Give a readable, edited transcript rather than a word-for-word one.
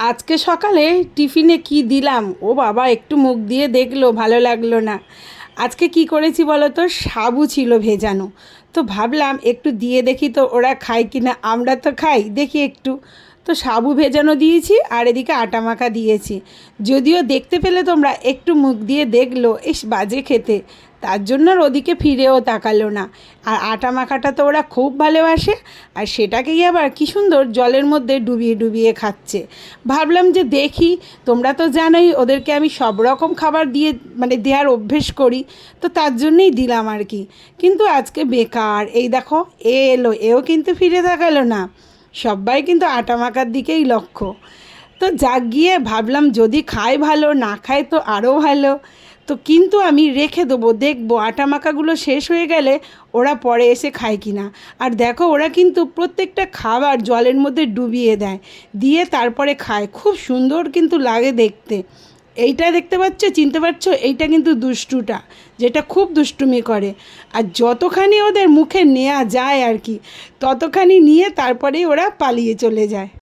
আজকে সকালে টিফিনে কি দিলাম, ও বাবা একটু মুখ দিয়ে দেখলো, ভালো লাগলো না। আজকে কি করেছি বলো তো, সাবু ছিল ভেজানো। তো ভাবলাম একটু দিয়ে দেখি তো ওরা খায় কি না, আমরা তো খাই, দেখি একটু। তো সাবু ভেজানো দিয়েছি আর এদিকে আটা মাখা দিয়েছি। যদিও দেখতে পেলে তোমরা, একটু মুখ দিয়ে দেখলো, ইস বাজে খেতে, তার জন্য আর ওদিকে ফিরেও তাকালো না। আর আটা মাখাটা তো ওরা খুব ভালোবাসে, আর সেটাকেই আবার কী সুন্দর জলের মধ্যে ডুবিয়ে ডুবিয়ে খাচ্ছে। ভাবলাম যে দেখি, তোমরা তো জানোই ওদেরকে আমি সব রকম খাবার দিয়ে দেওয়ার অভ্যেস করি, তো তার জন্যই দিলাম আর কি। কিন্তু আজকে বেকার, এই দেখো এলো, এও কিন্তু ফিরে তাকালো না। সবাই কিন্তু আটা মাখার দিকেই লক্ষ্য। তো যাক গিয়ে ভাবলাম যদি খায় ভালো, না খায় তো আরও ভালো। তো কিন্তু আমি রেখে দেবো, দেখবো আটা মাখাগুলো শেষ হয়ে গেলে ওরা পরে এসে খায় কি না। আর দেখো ওরা কিন্তু প্রত্যেকটা খাবার জলের মধ্যে ডুবিয়ে দেয়, দিয়ে তারপরে খায়, খুব সুন্দর কিন্তু লাগে দেখতে। এইটা দেখতে পাচ্ছ, চিনতে পারছো, এইটা কিন্তু দুষ্টুটা, যেটা খুব দুষ্টুমি করে। আর যতখানি ওদের মুখে নেওয়া যায় আর কি, ততখানি নিয়ে তারপরেই ওরা পালিয়ে চলে যায়।